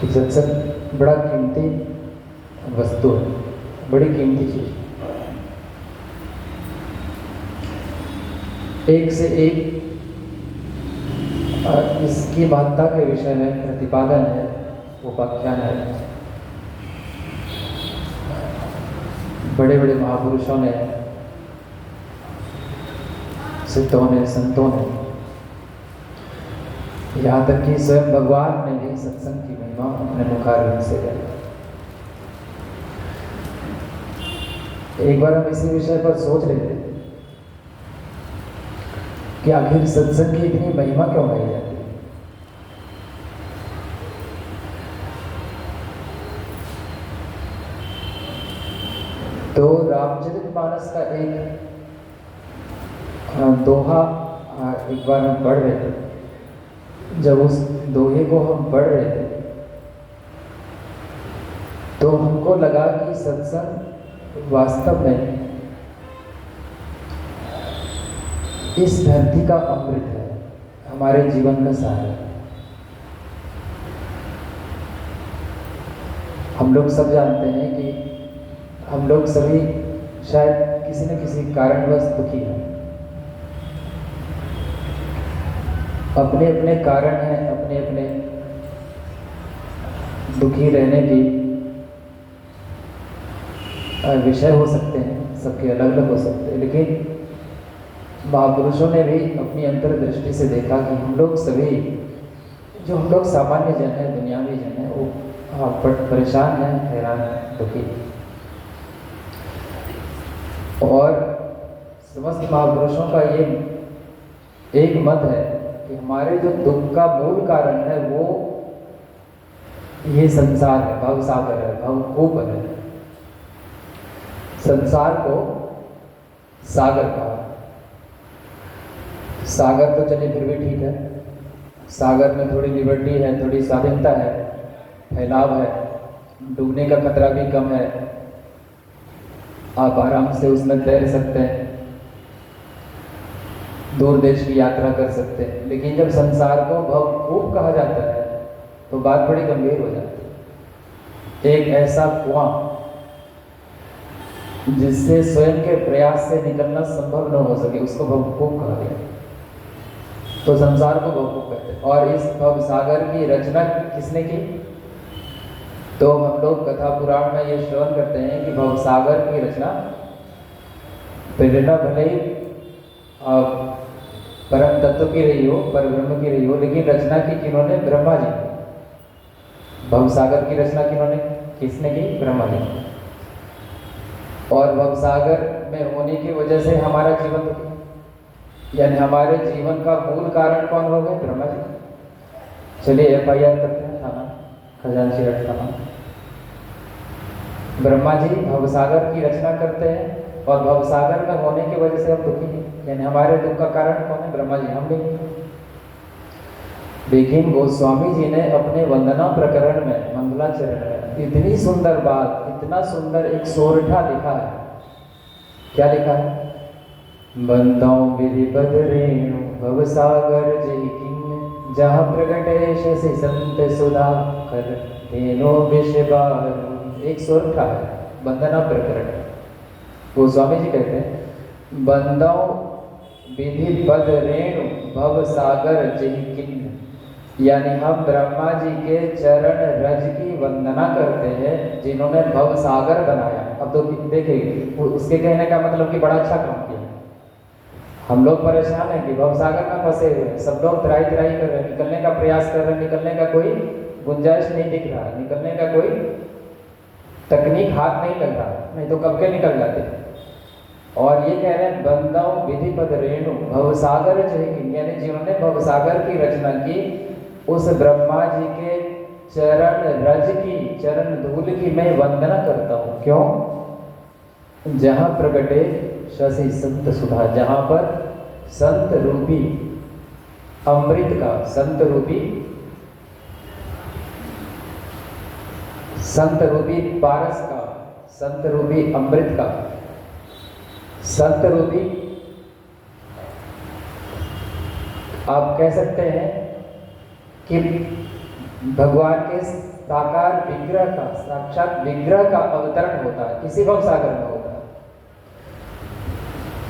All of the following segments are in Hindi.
कि सत्संग बड़ा कीमती वस्तु है, बड़ी कीमती चीज। एक से एक इसकी महत्ता के विषय में प्रतिपादन है, उपाख्यान है। बड़े बड़े महापुरुषों ने, सिद्धों ने, संतों ने, यहाँ तक कि स्वयं भगवान ने भी सत्संग की महिमा अपने मुखारविंद से कही। एक बार हम इसी विषय पर सोच रहे थे कि आखिर सत्संग की इतनी महिमा क्यों गाई जाती है। तो रामचरितमानस का एक दोहा एक बार हम पढ़ रहे थे। जब उस दोहे को हम पढ़ रहे थे तो हमको लगा कि सत्संग वास्तव में इस धरती का अमृत है, हमारे जीवन का सार है। हम लोग सब जानते हैं कि हम लोग सभी शायद किसी न किसी कारणवश दुखी हैं। अपने अपने कारण हैं, अपने अपने दुखी रहने की विषय हो सकते हैं, सबके अलग अलग हो सकते हैं। लेकिन महापुरुषों ने भी अपनी अंतर्दृष्टि से देखा कि हम लोग सभी, जो हम लोग सामान्य जन हैं, दुनियावी जन हैं, वो परेशान हैं, हैरान हैं, दुखी। और समस्त महापुरुषों का ये एक मत है कि हमारे जो दुख का मूल कारण है वो ये संसार है, भवसागर है, भवकूप है। संसार को सागर कहा। सागर तो चलिए फिर भी ठीक है, सागर में थोड़ी लिबर्टी है, थोड़ी स्वाधीनता है, फैलाव है, डूबने का खतरा भी कम है, आप आराम से उसमें तैर सकते हैं, दूर देश की यात्रा कर सकते हैं। लेकिन जब संसार को भवकूप कहा जाता है तो बात बड़ी गंभीर हो जाती है। एक ऐसा कुआं जिससे स्वयं के प्रयास से निकलना संभव न हो सके, उसको भवकूप कहा गया। तो संसार को भवकूप कहते हैं। और इस भवसागर की रचना किसने की? तो हम लोग कथा पुराण में ये श्रवण करते हैं कि भवसागर की रचना प्रेरणा भले ही परम तत्व की रही हो, परब्रह्म की रही हो, लेकिन रचना की किन्होंने? ब्रह्मा जी। भवसागर की रचना किन्होंने, किसने की? ब्रह्मा जी। और भवसागर में होने की वजह से हमारा जीवन दुखी, यानी हमारे जीवन का मूल कारण कौन हो गए? ब्रह्मा जी। चलिए FIR करते हैं थाना, खजांची रट थाना। ब्रह्मा जी भवसागर की रचना करते हैं और भवसागर में होने की वजह से हम दुखी हैं, यानी हमारे दुख का कारण कौन है? ब्रह्मा जी, हम नहीं। लेकिन गोस्वामी जी ने अपने वंदना प्रकरण में, मंगलाचरण में इतनी सुंदर बात, इतना सुंदर एक सोरठा लिखा है। क्या लिखा है? बंदौ विधि पद रेणु भवसागर जय किन्ह, जहाँ प्रगटे शशि संत सुधा कर धेनो विषबार। एक सोरठा है, वंदना प्रकरण। गोस्वामी जी कहते हैं बंदौ विधि पद रेणु भवसागर जय किन्ह, यानी हम ब्रह्मा जी के चरण रज की वंदना करते हैं जिन्होंने भवसागर बनाया। अब तो देखिए, उसके कहने का मतलब कि बड़ा अच्छा काम किया। हम लोग परेशान हैं कि भवसागर में फंसे हुए हैं, सब लोग त्राही त्राही कर रहे हैं, निकलने का प्रयास कर रहे हैं, निकलने का कोई गुंजाइश नहीं दिख रहा, निकलने का कोई तकनीक हाथ नहीं लग रहा, नहीं तो कब के निकल जाते। और ये कह रहे हैं बंदौ विधि पद रेणु भवसागर जय किन्ह, यानी जिन्होंने भवसागर की रचना की उस ब्रह्मा जी के चरण रज की, चरण धूल की मैं वंदना करता हूँ। क्यों? जहाँ प्रगटे शशि संत सुधा, जहाँ पर संत रूपी अमृत का, संत रूपी पारस का, संत रूपी अमृत का, संत रूपी आप कह सकते हैं कि भगवान के साकार विग्रह का, साक्षात विग्रह का अवतरण होता है, इसी भव सागर में होता है।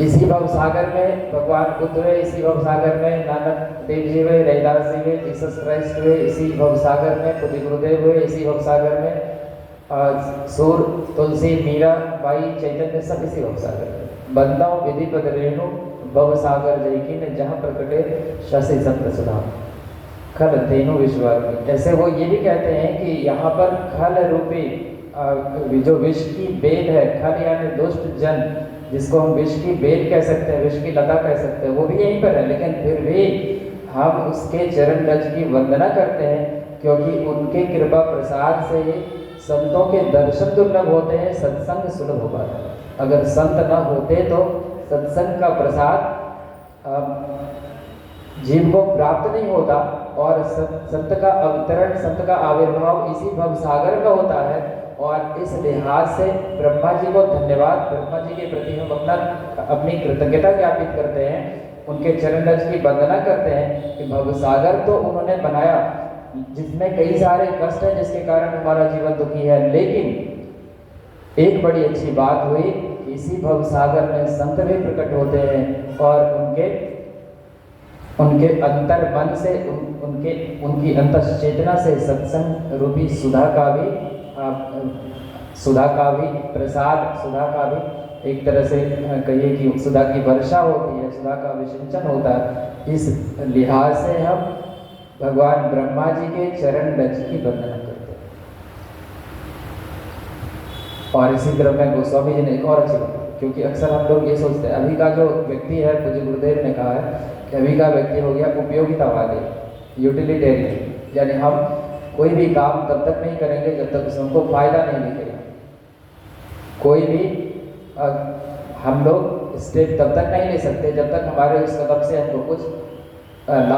इसी भव सागर में भगवान बुद्ध हुए, इसी भव सागर में नानक देव जी हुए, रैदास जी हुए, जीसस क्राइस्ट हुए, इसी भव सागर में खुद गुरुदेव हुए, इसी भव सागर में सूर, तुलसी, मीरा बाई, चैतन्य, सब इसी भव सागर में। बंदाओ विधि पद रेणु भव सागर जयकिन जहाँ प्रकटे शशि संत सुधा खल तेनु विश्वात्मी। ऐसे वो ये भी कहते हैं कि यहाँ पर खल रूपी जो विष की बेल है, खल यानी दुष्ट जन, जिसको हम विष की बेल कह सकते हैं, विष की लता कह सकते हैं, वो भी यहीं पर है। लेकिन फिर भी हम उसके चरण रज की वंदना करते हैं, क्योंकि उनके कृपा प्रसाद से संतों के दर्शन दुर्लभ होते हैं, सत्संग सुलभ हो पाता है। अगर संत न होते तो सत्संग का प्रसाद जीव को प्राप्त नहीं होता, और संत का अवतरण, संत का आविर्भाव इसी भव सागर में होता है। और इस लिहाज से ब्रह्मा जी को धन्यवाद, ब्रह्मा जी के प्रति हम अपनी कृतज्ञता ज्ञापित करते हैं, उनके चरण रज की वंदना करते हैं कि भव सागर तो उन्होंने बनाया जिसमें कई सारे कष्ट हैं, जिसके कारण हमारा जीवन दुखी है। लेकिन एक बड़ी अच्छी बात हुई, इसी भव सागर में संत भी प्रकट होते हैं, और उनके अंतर मन से, उनकी अंतस चेतना से सत्संग रूपी सुधा का भी प्रसाद, सुधा का भी एक तरह से कहिए कि सुधा की वर्षा होती है, सुधा का विसिंचन होता है। इस लिहाज से हम भगवान ब्रह्मा जी के चरण रज की वंदना करते हैं। और इसी तरह में गोस्वामी जी ने एक और अच्छी बात, क्योंकि अक्सर हम लोग ये सोचते हैं, अभी का जो व्यक्ति है, पूज्य गुरुदेव ने कहा है कि अभी का व्यक्ति हो गया उपयोगितावादी, यूटिलिटेरियन, यानी हम कोई भी काम तब तक नहीं करेंगे जब तक उसमें हमको फायदा नहीं दिखेगा। कोई भी हम लोग स्टेप तब तक नहीं ले सकते जब तक हमारे उस कदम से हमको कुछ लाभ